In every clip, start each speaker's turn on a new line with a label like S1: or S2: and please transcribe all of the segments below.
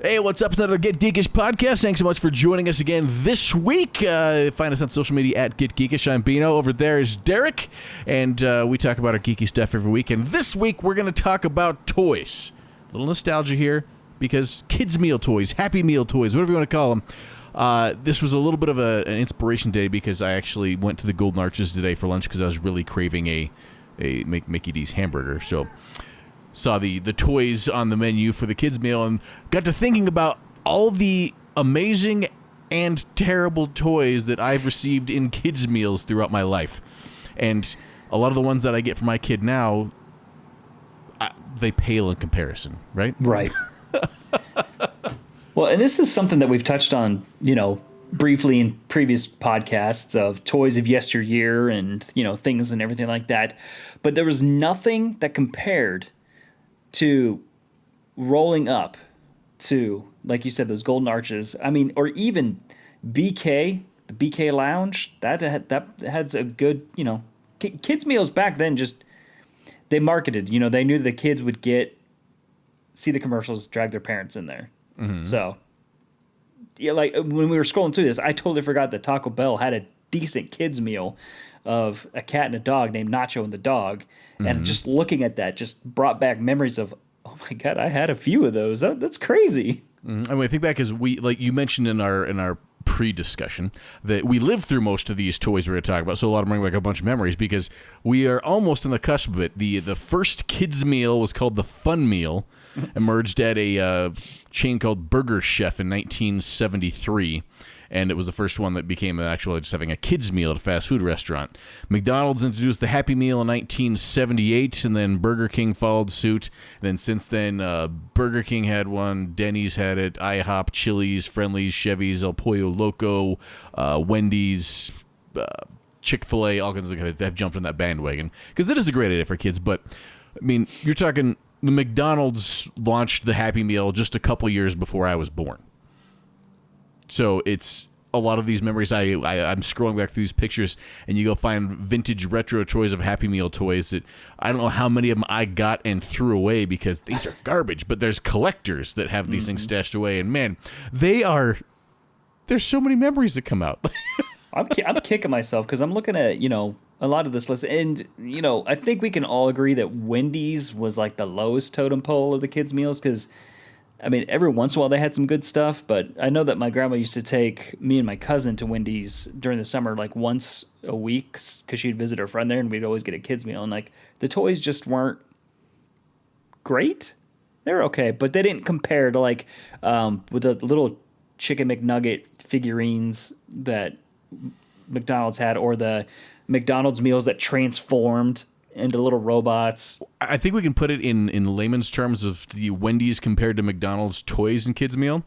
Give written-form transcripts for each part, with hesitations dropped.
S1: Hey, what's up? It's another Get Geekish podcast. Thanks so much for joining us again this week. Find us on social media at Get Geekish. I'm Bino. Over there is Derek, and we talk about our geeky stuff every week. And this week, we're going to talk about toys. A little nostalgia here, because kids' meal toys, Happy Meal toys, whatever you want to call them. This was a little bit of an inspiration day because I actually went to the Golden Arches today for lunch because I was really craving a Mickey D's hamburger. So saw the toys on the menu for the kids' meal and got to thinking about all the amazing and terrible toys that I've received in kids' meals throughout my life. And a lot of the ones that I get for my kid now, they pale in comparison, right?
S2: Right. Well, and this is something that we've touched on, briefly in previous podcasts of toys of yesteryear and, things and everything like that. But there was nothing that compared to rolling up to, like you said, those Golden Arches. I mean, or even BK, the BK Lounge, that has a good, kids meals back then. Just they marketed, they knew the kids would see the commercials, drag their parents in there. Mm-hmm. So yeah, like when we were scrolling through this, I totally forgot that Taco Bell had a decent kids meal of a cat and a dog named Nacho and the dog. And just looking at that just brought back memories of, oh my God, I had a few of those. That's crazy.
S1: Mm-hmm. I mean, I think back as like you mentioned in our pre-discussion that we lived through most of these toys we're going to talk about. So a lot of them bring back a bunch of memories because we are almost on the cusp of it. The first kids meal was called the Fun Meal, emerged at a chain called Burger Chef in 1973. And it was the first one that became actually just having a kids meal at a fast food restaurant. McDonald's introduced the Happy Meal in 1978, and then Burger King followed suit. And then since then, Burger King had one, Denny's had it, IHOP, Chili's, Friendly's, Chevy's, El Pollo Loco, Wendy's, Chick-fil-A, all kinds of things have jumped on that bandwagon. Because it is a great idea for kids, but, I mean, you're talking, the McDonald's launched the Happy Meal just a couple years before I was born. So it's a lot of these memories. I'm scrolling back through these pictures, and you go find vintage retro toys of Happy Meal toys that I don't know how many of them I got and threw away because these are garbage. But there's collectors that have these things stashed away, and man, there's so many memories that come out.
S2: I'm kicking myself because I'm looking at a lot of this list, and I think we can all agree that Wendy's was like the lowest totem pole of the kids' meals because. I mean, every once in a while they had some good stuff, but I know that my grandma used to take me and my cousin to Wendy's during the summer, like once a week, because she'd visit her friend there, and we'd always get a kids meal. And like the toys just weren't great; they were okay, but they didn't compare to like with the little chicken McNugget figurines that McDonald's had, or the McDonald's meals that transformed into little robots.
S1: I think we can put it in layman's terms of the Wendy's compared to McDonald's toys and kids meal.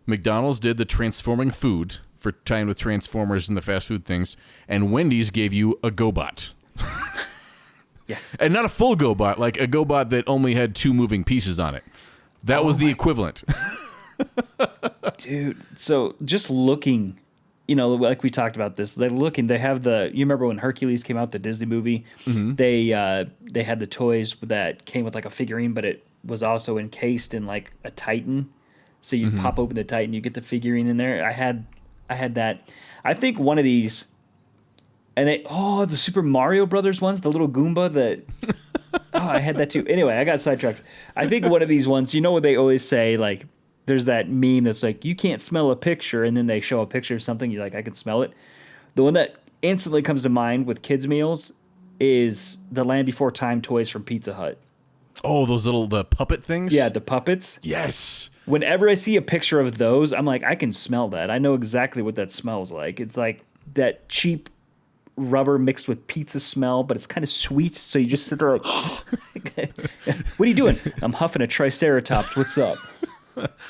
S1: McDonald's did the transforming food for tying with Transformers and the fast food things, and Wendy's gave you a GoBot.
S2: Yeah.
S1: And not a full GoBot, like a GoBot that only had 2 moving pieces on it. That was the equivalent.
S2: Dude, so just looking... like we talked about this. They have you remember when Hercules came out, the Disney movie? Mm-hmm. They had the toys that came with like a figurine, but it was also encased in like a Titan. So you pop open the Titan, you get the figurine in there. I had that. I think one of these, and the Super Mario Brothers ones, the little Goomba that. I had that too. Anyway, I got sidetracked. I think one of these ones, what they always say, like. There's that meme that's like, you can't smell a picture, and then they show a picture of something, you're like, I can smell it. The one that instantly comes to mind with kids' meals is the Land Before Time toys from Pizza Hut.
S1: Oh, the puppet things?
S2: Yeah, the puppets.
S1: Yes.
S2: Whenever I see a picture of those, I'm like, I can smell that. I know exactly what that smells like. It's like that cheap rubber mixed with pizza smell, but it's kind of sweet, so you just sit there like, what are you doing? I'm huffing a Triceratops. What's up?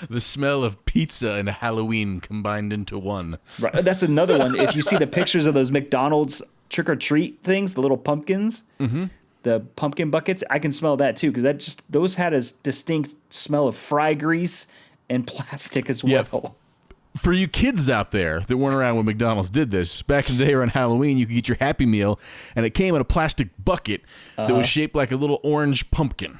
S1: The smell of pizza and Halloween combined into one.
S2: Right. That's another one. If you see the pictures of those McDonald's trick-or-treat things, the little pumpkins, the pumpkin buckets, I can smell that too, because those had a distinct smell of fry grease and plastic as well. Yeah.
S1: For you kids out there that weren't around when McDonald's did this, back in the day around Halloween, you could get your Happy Meal, and it came in a plastic bucket that was shaped like a little orange pumpkin.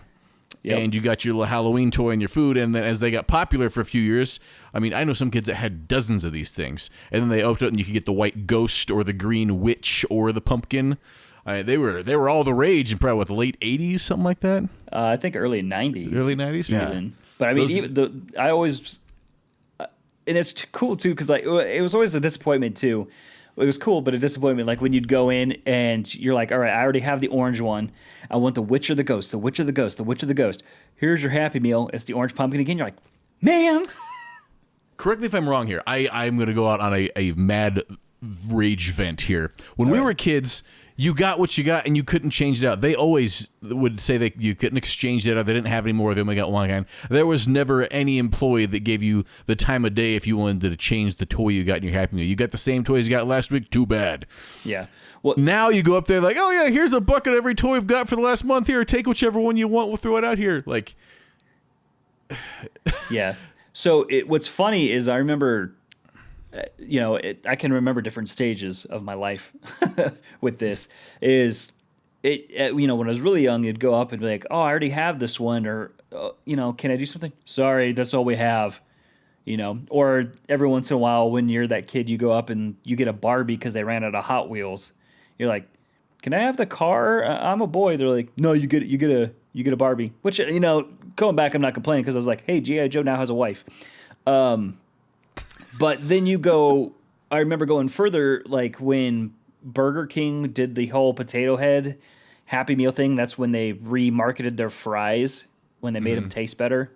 S2: Yep.
S1: And you got your little Halloween toy and your food, and then as they got popular for a few years, I mean, I know some kids that had dozens of these things, and then they opened it and you could get the white ghost or the green witch or the pumpkin. They were all the rage in probably the late 80s, something like that.
S2: I think early 90s.
S1: Early 90s, yeah.
S2: Even. But I mean, I always, and it's cool too, because like it was always a disappointment too. It was cool, but a disappointment. Like when you'd go in and you're like, all right, I already have the orange one. I want the witch or the ghost, the witch or the ghost, the witch or the ghost. Here's your Happy Meal. It's the orange pumpkin again. You're like, man.
S1: Correct me if I'm wrong here. I'm going to go out on a mad rage vent here. When we were kids, you got what you got, and you couldn't change it out. They always would say that you couldn't exchange it out. They didn't have any more. They only got one kind. There was never any employee that gave you the time of day if you wanted to change the toy you got in your Happy Meal. You got the same toys you got last week. Too bad.
S2: Yeah. Well,
S1: now you go up there like, oh yeah, here's a bucket of every toy we've got for the last month. Here, take whichever one you want. We'll throw it out here. Like,
S2: yeah. So what's funny is I remember, I can remember different stages of my life with this. When I was really young, it'd go up and be like, oh, I already have this one, or, can I do something? Sorry, that's all we have. Or every once in a while when you're that kid, you go up and you get a Barbie because they ran out of Hot Wheels. You're like, can I have the car? I'm a boy. They're like, no, you get a Barbie. Which, going back, I'm not complaining because I was like, hey, G.I. Joe now has a wife. But then I remember going further, like when Burger King did the whole potato head Happy Meal thing. That's when they remarketed their fries, when they made them taste better.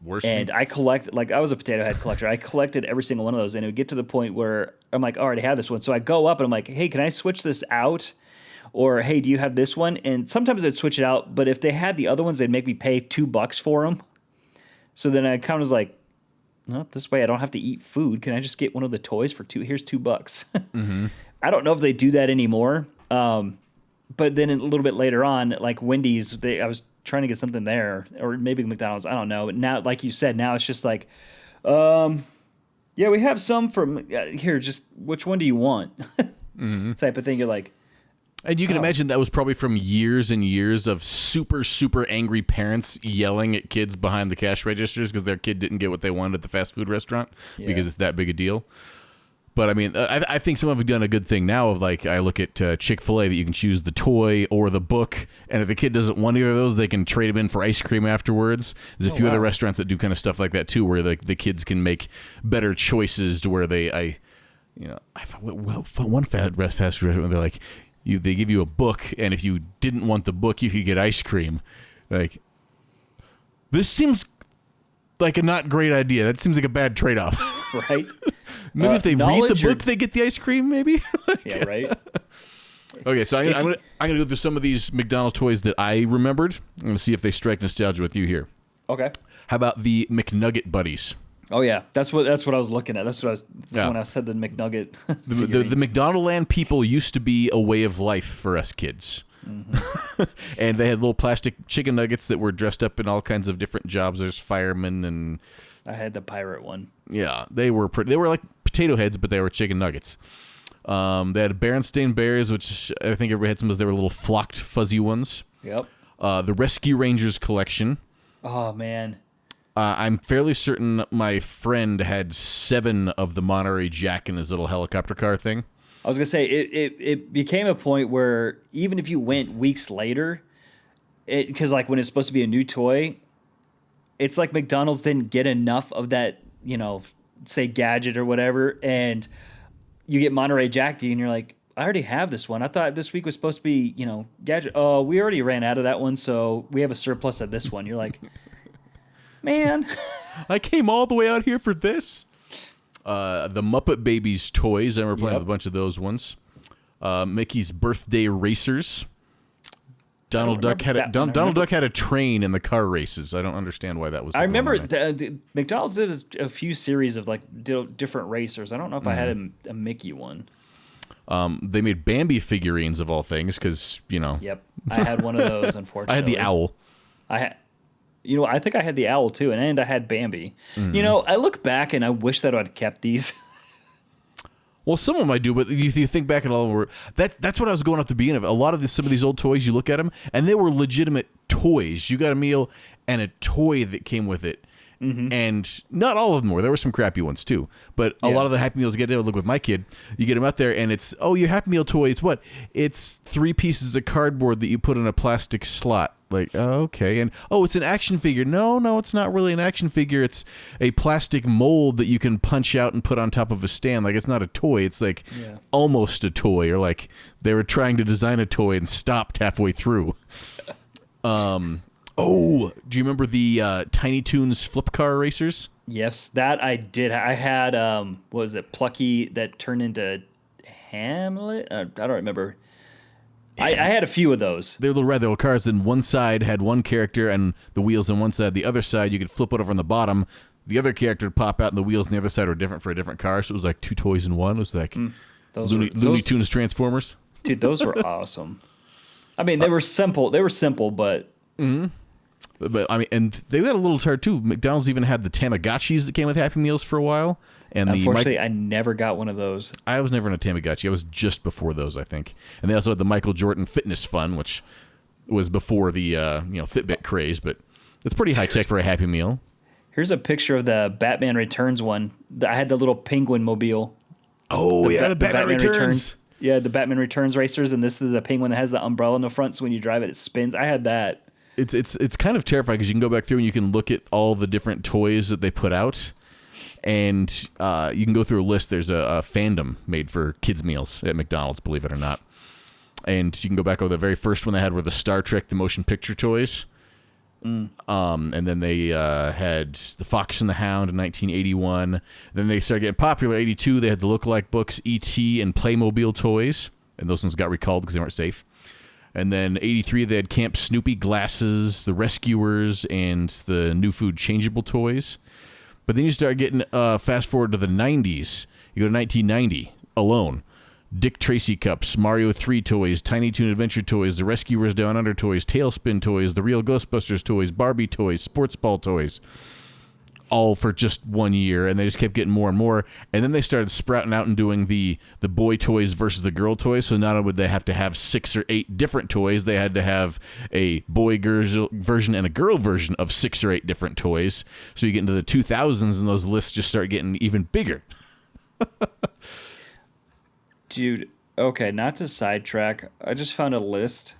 S1: Worse.
S2: And I was a potato head collector. I collected every single one of those, and it would get to the point where I'm like, I already have this one. So I go up and I'm like, hey, can I switch this out? Or, hey, do you have this one? And sometimes they'd switch it out, but if they had the other ones, they'd make me pay $2 for them. So then I kind of was like, well, this way I don't have to eat food. Can I just get one of the toys for here's $2? Mm-hmm. I don't know if they do that anymore. But then a little bit later on, like Wendy's, I was trying to get something there, or maybe McDonald's, I don't know. But now, like you said, now it's just like, yeah, we have some from here. Just which one do you want? Type of thing. You're like,
S1: and you can imagine that was probably from years and years of super, super angry parents yelling at kids behind the cash registers because their kid didn't get what they wanted at the fast food restaurant because it's that big a deal. But, I mean, I think some of them have done a good thing now of, like, I look at Chick-fil-A that you can choose the toy or the book, and if the kid doesn't want either of those, they can trade them in for ice cream afterwards. There's a few other restaurants that do kind of stuff like that, too, where the kids can make better choices to where I found one fast food restaurant where they're like, they give you a book, and if you didn't want the book, you could get ice cream. Like, this seems like a not great idea. That seems like a bad trade-off.
S2: Right?
S1: Maybe if they read the book, they get the ice cream, maybe?
S2: Yeah, right?
S1: Okay, so I'm gonna go through some of these McDonald's toys that I remembered. I'm going to see if they strike nostalgia with you here.
S2: Okay.
S1: How about the McNugget Buddies?
S2: Oh yeah, that's what I was looking at. When I said the McNugget.
S1: The McDonald Land people used to be a way of life for us kids. Mm-hmm. And they had little plastic chicken nuggets that were dressed up in all kinds of different jobs. There's firemen and
S2: I had the pirate one.
S1: Yeah, they were like potato heads, but they were chicken nuggets. They had Berenstain Bears, which I think everybody had some. They were little flocked, fuzzy ones.
S2: Yep.
S1: The Rescue Rangers collection.
S2: Oh man.
S1: I'm fairly certain my friend had 7 of the Monterey Jack in his little helicopter car thing.
S2: I was gonna say it became a point where even if you went weeks later, because like when it's supposed to be a new toy, it's like McDonald's didn't get enough of that, say gadget or whatever, and you get Monterey Jack and you're like, I already have this one. I thought this week was supposed to be, gadget. Oh, we already ran out of that one, so we have a surplus of this one. You're like, man,
S1: I came all the way out here for this. The Muppet Babies toys. I remember playing with a bunch of those ones. Mickey's Birthday Racers. Donald Duck had a train in the car races. I don't understand why that was.
S2: I remember McDonald's did a few series of like different racers. I don't know if I had a Mickey one.
S1: They made Bambi figurines of all things because
S2: Yep, I had one of those. Unfortunately,
S1: I had the owl.
S2: I think I had the owl too, and I had Bambi. Mm-hmm. I look back and I wish that I'd kept these.
S1: Well, some of them I do, but you think back at all over that's what I was going off the beginning of. A lot of some of these old toys, you look at them, and they were legitimate toys. You got a meal and a toy that came with it. Mm-hmm. And not all of them were. There were some crappy ones too. But a lot of the Happy Meals get to look with my kid. You get them out there, and it's, your Happy Meal toy is what? It's 3 pieces of cardboard that you put in a plastic slot. Like, okay. And, it's an action figure. No, it's not really an action figure. It's a plastic mold that you can punch out and put on top of a stand. Like, it's not a toy. It's like almost a toy. Or like they were trying to design a toy and stopped halfway through. Do you remember the Tiny Toons flip car racers?
S2: Yes, that I did. I had, what was it, Plucky that turned into Hamlet? I don't remember. I had a few of those.
S1: They were little red. They were cars, and one side had one character and the wheels on one side. The other side, you could flip it over on the bottom. The other character would pop out, and the wheels on the other side were different for a different car. So it was like 2 toys in one. It was like Looney Tunes Transformers.
S2: Dude, those were awesome. I mean, they were simple. But...
S1: Mm-hmm. But I mean, and they had a little tart too. McDonald's even had the Tamagotchis that came with Happy Meals for a while. And
S2: unfortunately, I never got one of those.
S1: I was never in a Tamagotchi. I was just before those, I think. And they also had the Michael Jordan Fitness Fun, which was before the Fitbit craze. But it's pretty high tech for a Happy Meal.
S2: Here's a picture of the Batman Returns one. I had the little penguin mobile.
S1: Oh, the Batman Returns.
S2: Yeah, the Batman Returns racers, and this is a penguin that has the umbrella in the front, so when you drive it, it spins. I had that.
S1: It's kind of terrifying because you can go back through and you can look at all the different toys that they put out, and you can go through a list. There's a fandom made for kids' meals at McDonald's, believe it or not. And you can go back over the very first one they had were the Star Trek, the motion picture toys. And then they had the Fox and the Hound in 1981. Then they started getting popular. 82, they had the lookalike books, E.T. and Playmobil toys. And those ones got recalled because they weren't safe. And then 83, they had Camp Snoopy glasses, the Rescuers, and the New Food changeable toys. But then you start getting fast forward to the 90s. You go to 1990 alone. Dick Tracy cups, Mario 3 toys, Tiny Toon Adventure toys, the Rescuers Down Under toys, Tailspin toys, the Real Ghostbusters toys, Barbie toys, Sports Ball toys. All for just 1 year, and they just kept getting more and more. And then they started sprouting out and doing the boy toys versus the girl toys. So not only would they have to have 6 or 8 different toys, they had to have a boy version and a girl version of 6 or 8 different toys. So you get into the 2000s, and those lists just start getting even bigger.
S2: Dude, okay, not to sidetrack, I just found a list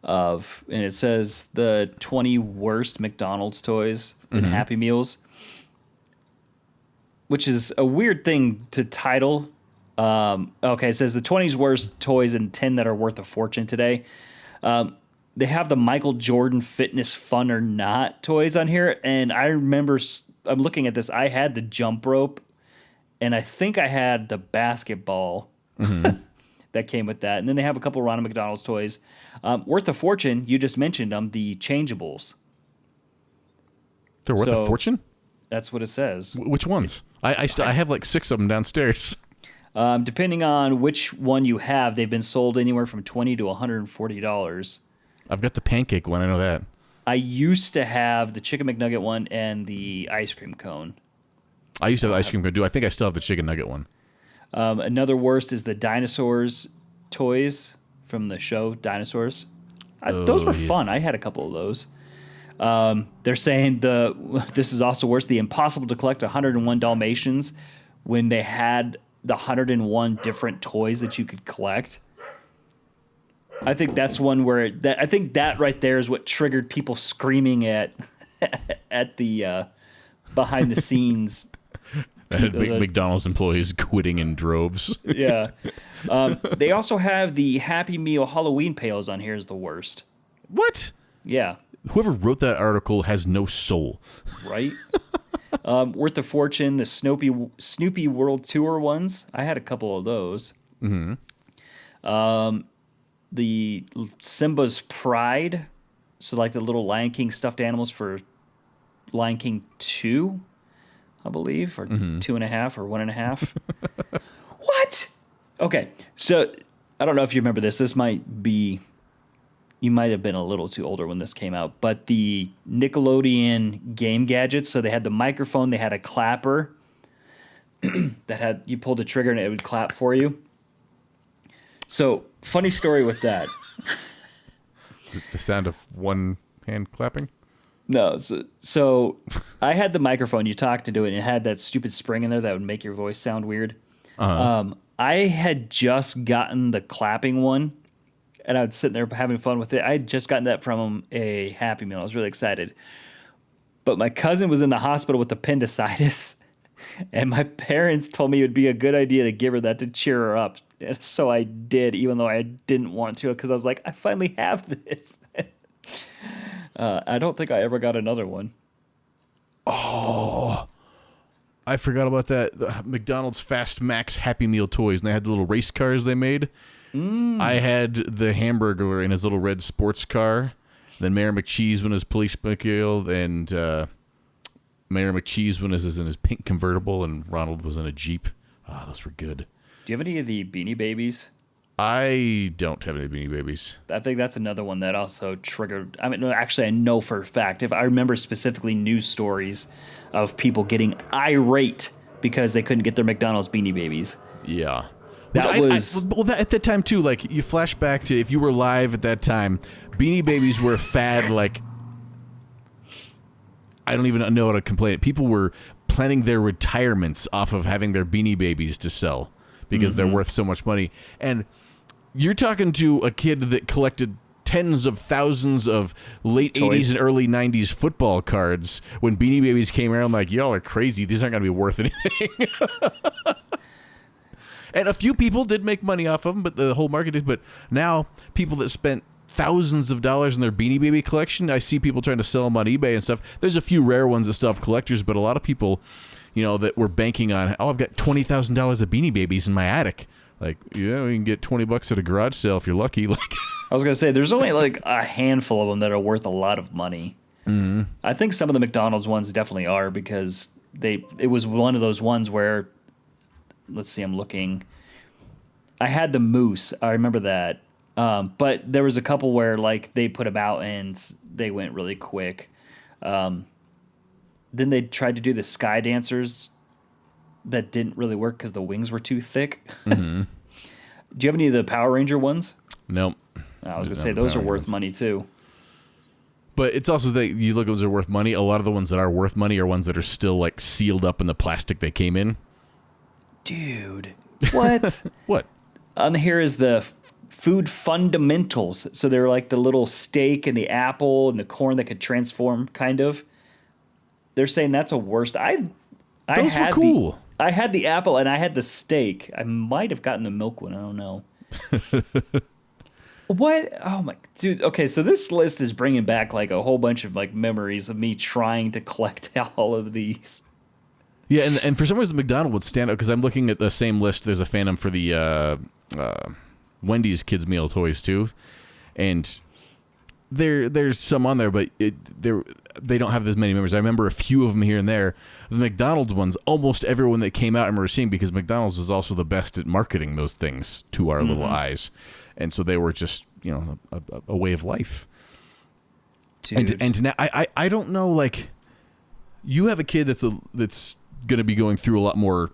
S2: and it says the 20 worst McDonald's toys in Happy Meals, which is a weird thing to title. Okay, it says the 20 worst toys and 10 that are worth a fortune today. They have the Michael Jordan Fitness Fun or Not toys on here, and I remember, I'm looking at this, I had the jump rope, and I think I had the basketball that came with that. And then they have a couple Ronald McDonald's toys. Worth a fortune, you just mentioned them, the changeables.
S1: They're worth a fortune?
S2: That's what it says.
S1: Which ones? I have like 6 of them downstairs.
S2: Depending on which one you have, they've been sold anywhere from $20 to $140.
S1: I've got the pancake one, I know that.
S2: I used to have the Chicken McNugget one and the ice cream cone.
S1: I used to have the ice cream cone. I think I still have the chicken nugget one.
S2: Another worst is the dinosaurs toys from the show Dinosaurs. Those were fun. I had a couple of those. They're saying this is also worse. The impossible to collect 101 Dalmatians when they had the 101 different toys that you could collect. I think that's one where I think that right there is what triggered people screaming at the behind the scenes.
S1: McDonald's employees quitting in droves.
S2: Yeah. They also have the Happy Meal Halloween pails on here is the worst.
S1: What?
S2: Yeah.
S1: Whoever wrote that article has no soul.
S2: Right? Worth a fortune, the Snoopy World Tour ones. I had a couple of those. Mm-hmm. The Simba's Pride. So like the little Lion King stuffed animals for Lion King 2. I believe, or 2.5 or 1.5. What? Okay, so I don't know if you remember this. This might be, you might have been a little too older when this came out, but the Nickelodeon game gadgets. So they had the microphone, they had a clapper, that had you pulled a trigger and it would clap for you. So funny story with that.
S1: The sound of one hand clapping?
S2: No, so I had the microphone. You talked into it, and it had that stupid spring in there that would make your voice sound weird. I had just gotten the clapping one, and I was sitting there having fun with it. I had just gotten that from a Happy Meal. I was really excited. But my cousin was in the hospital with appendicitis, and my parents told me it would be a good idea to give her that to cheer her up. And so I did, even though I didn't want to, because I was like, I finally have this. I don't think I ever got another one.
S1: Oh, I forgot about that. The McDonald's Fast Max Happy Meal toys, and they had the little race cars they made. I had the Hamburglar in his little red sports car. Then Mayor McCheese when his police vehicle, and Mayor McCheese when is in his pink convertible, and Ronald was in a Jeep. Ah, those were good.
S2: Do you have any of the Beanie Babies?
S1: I don't have any Beanie Babies.
S2: I think that's another one that also triggered. I mean, no, actually, I know for a fact. If I remember specifically news stories of people getting irate because they couldn't get their McDonald's Beanie Babies.
S1: Yeah.
S2: That was
S1: at that time too. Like you flash back to if you were live at that time, Beanie Babies were a fad. Like I don't even know how to complain. People were planning their retirements off of having their Beanie Babies to sell because they're worth so much money. And you're talking to a kid that collected tens of thousands of late
S2: Toys.
S1: 80s and early 90s football cards when Beanie Babies came around. Like, y'all are crazy. These aren't going to be worth anything. And a few people did make money off of them, but the whole market did. But now, people that spent thousands of dollars in their Beanie Baby collection, I see people trying to sell them on eBay and stuff. There's a few rare ones that still have collectors, but a lot of people, you know, that were banking on, oh, I've got $20,000 of Beanie Babies in my attic. Like, yeah, you can get $20 at a garage sale if you're lucky. Like,
S2: I was gonna say, there's only like a handful of them that are worth a lot of money. Mm-hmm. I think some of the McDonald's ones definitely are because it was one of those ones where, let's see, I'm looking. I had the Moose. I remember that. But there was a couple where like they put them out and they went really quick. Then they tried to do the Sky Dancers. That didn't really work because the wings were too thick. Mm-hmm. Do you have any of the Power Ranger ones?
S1: Nope.
S2: I was going to say, those are worth money, too.
S1: But it's also that you look at those that are worth money. A lot of the ones that are worth money are ones that are still, like, sealed up in the plastic they came in.
S2: Dude. What?
S1: What?
S2: On here is the food fundamentals. So they're like the little steak and the apple and the corn that could transform, kind of. They're saying that's a worst.
S1: Those were cool.
S2: I had the apple and I had the steak. I might have gotten the milk one. I don't know. What? Oh my dude. Okay, so this list is bringing back like a whole bunch of like memories of me trying to collect all of these.
S1: Yeah, and for some reason McDonald would stand out because I'm looking at the same list. There's a fandom for the Wendy's kids meal toys too, and there's some on there, but they don't have as many members. I remember a few of them here and there. The McDonald's ones, almost everyone that came out I remember seeing because McDonald's was also the best at marketing those things to our little eyes. And so they were just, you know, a way of life.
S2: Dude.
S1: And now, I don't know, like, you have a kid that's going to be going through a lot more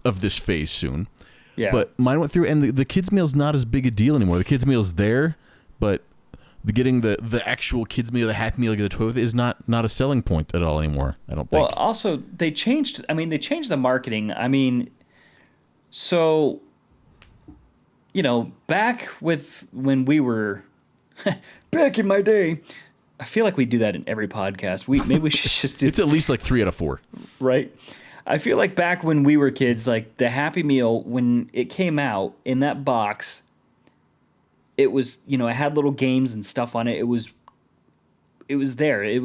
S1: of this phase soon.
S2: Yeah.
S1: But mine went through, and the kids' meal's not as big a deal anymore. The kids' meal's there, but getting the actual kids' meal, the Happy Meal, the toy with it is not a selling point at all anymore, I don't think.
S2: Well, also, they changed the marketing. I mean, so... You know, back when we were back in my day, I feel like we do that in every podcast. Maybe we should just do.
S1: It's at least like 3 out of 4,
S2: right? I feel like back when we were kids, like the Happy Meal when it came out in that box, it was, you know, it had little games and stuff on it. It was there. I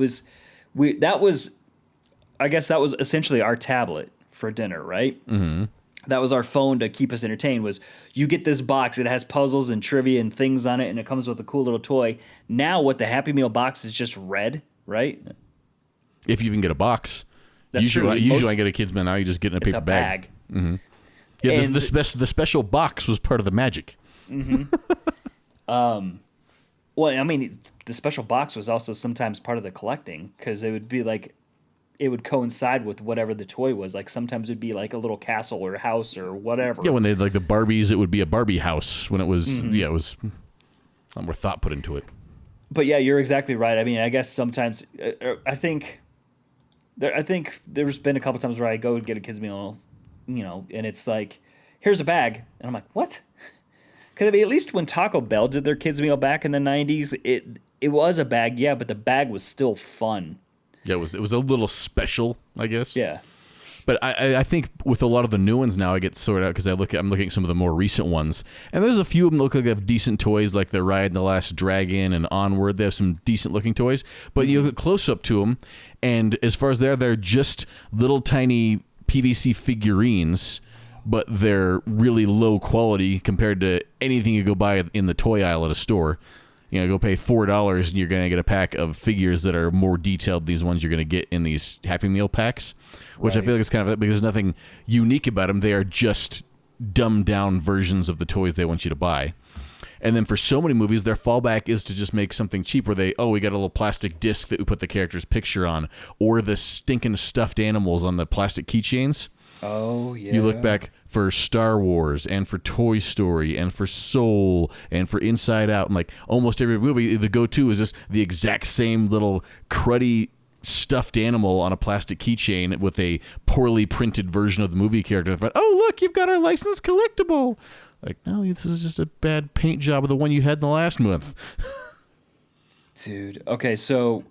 S2: guess that was essentially our tablet for dinner, right? Mm-hmm. That was our phone to keep us entertained. Was you get this box, it has puzzles and trivia and things on it, and it comes with a cool little toy. Now what the Happy Meal box is just red, right?
S1: If you even get a box.
S2: That's
S1: usually
S2: true.
S1: I get a kid's meal, now you just get in a paper bag. Mm-hmm. Yeah,
S2: And
S1: the special box was part of the magic.
S2: Mm-hmm. Well, I mean, the special box was also sometimes part of the collecting because it would be like it would coincide with whatever the toy was. Like sometimes it'd be like a little castle or house or whatever.
S1: Yeah, when they had like the Barbies, it would be a Barbie house. When it was, it was a lot more thought put into it.
S2: But yeah, you're exactly right. I mean, I guess sometimes I think there's been a couple times where I go and get a kids meal, and it's like, here's a bag, and I'm like, what? Because I mean, at least when Taco Bell did their kids meal back in the '90s, it was a bag, yeah, but the bag was still fun.
S1: Yeah, it was a little special, I guess.
S2: Yeah.
S1: But I think with a lot of the new ones now, I get sorted out because I'm looking at some of the more recent ones, and there's a few of them that look like they have decent toys, like the Ride and the Last Dragon and Onward. They have some decent looking toys, but you look close up to them, and as far as they're just little tiny PVC figurines, but they're really low quality compared to anything you go buy in the toy aisle at a store. Go pay $4 and you're going to get a pack of figures that are more detailed than these ones you're going to get in these Happy Meal packs, which I feel like is kind of, because there's nothing unique about them. They are just dumbed down versions of the toys they want you to buy. And then for so many movies, their fallback is to just make something cheap where we got a little plastic disc that we put the character's picture on, or the stinking stuffed animals on the plastic keychains.
S2: Oh, yeah.
S1: You look back for Star Wars and for Toy Story and for Soul and for Inside Out, and like almost every movie, the go-to is just the exact same little cruddy stuffed animal on a plastic keychain with a poorly printed version of the movie character. But, oh, look, you've got our licensed collectible. Like, no, this is just a bad paint job of the one you had in the last month.
S2: Dude, okay, so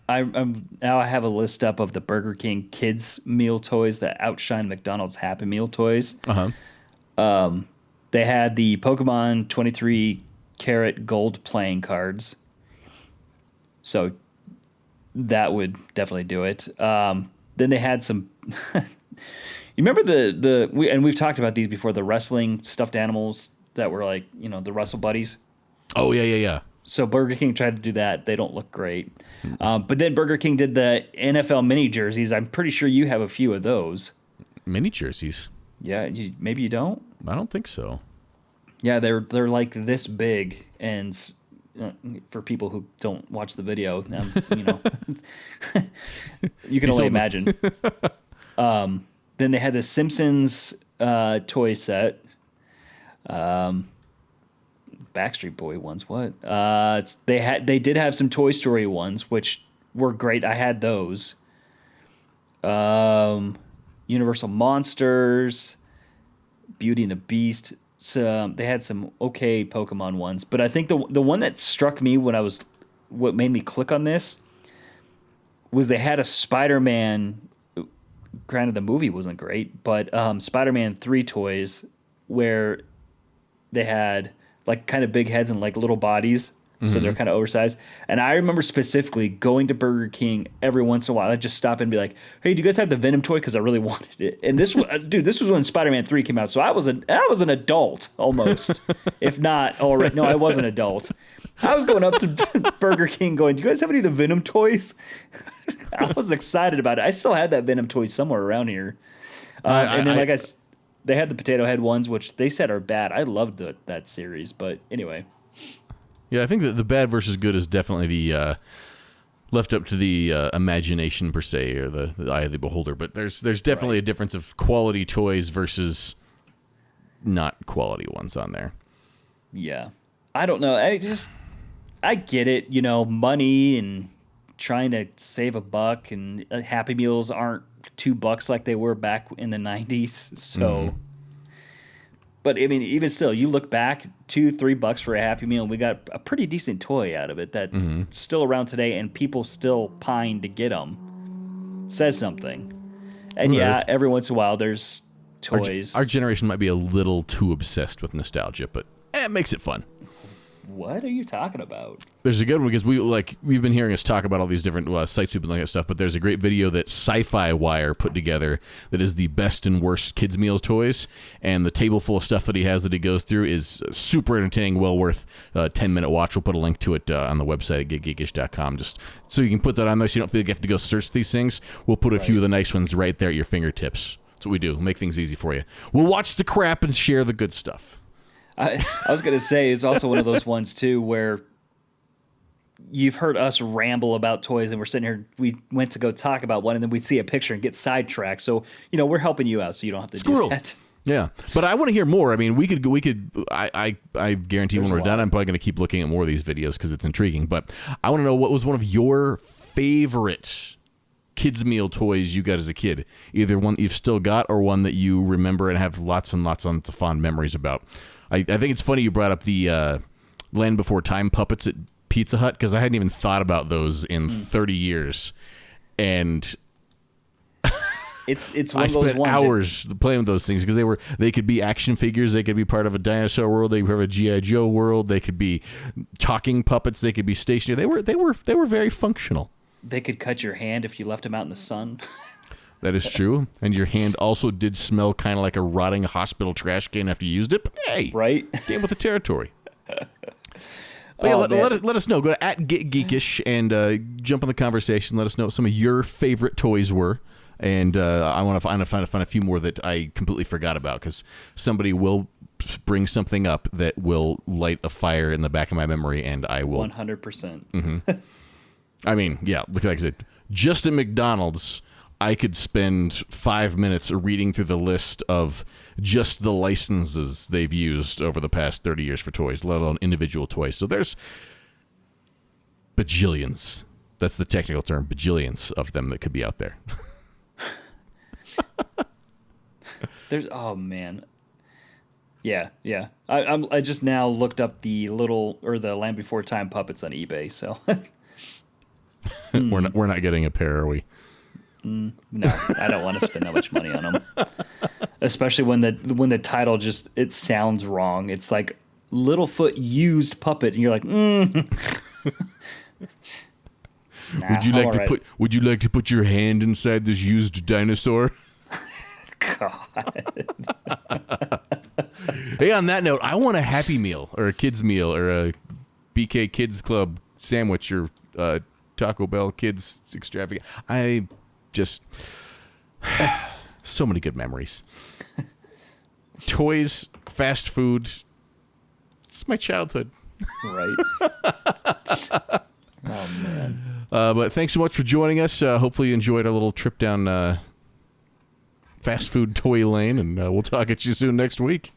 S2: I'm now I have a list up of the Burger King kids meal toys that outshine McDonald's Happy Meal toys. They had the Pokemon 23 karat gold playing cards, so that would definitely do it. Then they had some. You remember we've talked about these before, the wrestling stuffed animals that were like the Wrestle Buddies.
S1: Oh yeah.
S2: So Burger King tried to do that. They don't look great. But then Burger King did the NFL mini jerseys. I'm pretty sure you have a few of those.
S1: Mini jerseys?
S2: Yeah, maybe you don't?
S1: I don't think so.
S2: Yeah, they're like this big, and for people who don't watch the video, you can only imagine. Then they had the Simpsons toy set. Backstreet Boy ones. What? They did have some Toy Story ones, which were great. I had those. Universal Monsters, Beauty and the Beast. So they had some okay Pokemon ones, but I think the one that struck me what made me click on this was they had a Spider-Man. Granted, the movie wasn't great, but Spider-Man 3 toys where they had like kind of big heads and like little bodies, so they're kind of oversized. And I remember specifically going to Burger King every once in a while. I'd just stop and be like, "Hey, do you guys have the Venom toy?" Because I really wanted it. And this was, dude, this was when Spider-Man 3 came out, so I was an adult almost, if not already. No, I was an adult. I was going up to Burger King going, "Do you guys have any of the Venom toys?" I was excited about it. I still had that Venom toy somewhere around here. And then, they had the potato head ones, which they said are bad. I loved that series, but anyway.
S1: Yeah, I think that the bad versus good is definitely the left up to the imagination per se, or the eye of the beholder. But there's definitely a difference of quality toys versus not quality ones on there.
S2: Yeah, I don't know. I get it. Money and trying to save a buck, and Happy Meals aren't $2 like they were back in the 90s. So, but I mean, even still, you look back $2-3 for a Happy Meal, and we got a pretty decent toy out of it that's still around today, and people still pine to get them. Says something. And every once in a while there's toys.
S1: Our generation might be a little too obsessed with nostalgia, but it makes it fun.
S2: What are you talking about?
S1: There's a good one because we've been hearing us talk about all these different sites we've been looking at stuff, but there's a great video that Sci-Fi Wire put together that is the best and worst kids meals toys, and the table full of stuff that he has that he goes through is super entertaining, well worth a 10-minute watch. We'll put a link to it on the website at geekish.com, just so you can put that on there so you don't feel like you have to go search these things. We'll put a few of the nice ones right there at your fingertips. That's what we do. Make things easy for you. We'll watch the crap and share the good stuff.
S2: I was going to say, it's also one of those ones, too, where you've heard us ramble about toys, and we're sitting here. We went to go talk about one, and then we see a picture and get sidetracked. So we're helping you out, so you don't have to do that.
S1: Yeah, but I want to hear more. I mean, we could. I guarantee when we're done, I'm probably going to keep looking at more of these videos because it's intriguing. But I want to know what was one of your favorite kids meal toys you got as a kid. Either one that you've still got or one that you remember and have lots and lots of fond memories about. I think it's funny you brought up the Land Before Time puppets at Pizza Hut because I hadn't even thought about those in 30 years, and
S2: it's one
S1: I
S2: of those
S1: spent
S2: ones
S1: hours playing with those things because they could be action figures, they could be part of a dinosaur world, they could be part of a G.I. Joe world, they could be talking puppets, they could be stationary. They were very functional.
S2: They could cut your hand if you left them out in the sun.
S1: That is true, and your hand also did smell kind of like a rotting hospital trash can after you used it. But hey,
S2: right?
S1: Came with the territory. But yeah, let us know. Go to @Geekish and jump in the conversation. Let us know what some of your favorite toys were. And I want to find a few more that I completely forgot about because somebody will bring something up that will light a fire in the back of my memory, and I will
S2: 100%.
S1: Mm-hmm. I mean, yeah, like I said, just at McDonald's, I could spend 5 minutes reading through the list of just the licenses they've used over the past 30 years for toys, let alone individual toys. So there's bajillions. That's the technical term, bajillions of them that could be out there.
S2: Oh man, yeah. I just now looked up the Land Before Time puppets on eBay. So
S1: we're not getting a pair, are we?
S2: No, I don't want to spend that much money on them, especially when the title just it sounds wrong. It's like Littlefoot used puppet, and you're like, Nah,
S1: Would you like to put your hand inside this used dinosaur?
S2: God.
S1: Hey, on that note, I want a Happy Meal or a Kids Meal or a BK Kids Club sandwich or Taco Bell Kids Extravagant. I just so many good memories. Toys, fast food. It's my childhood.
S2: Right. Oh man.
S1: But thanks so much for joining us. Hopefully you enjoyed our little trip down fast food toy lane, and we'll talk at you soon next week.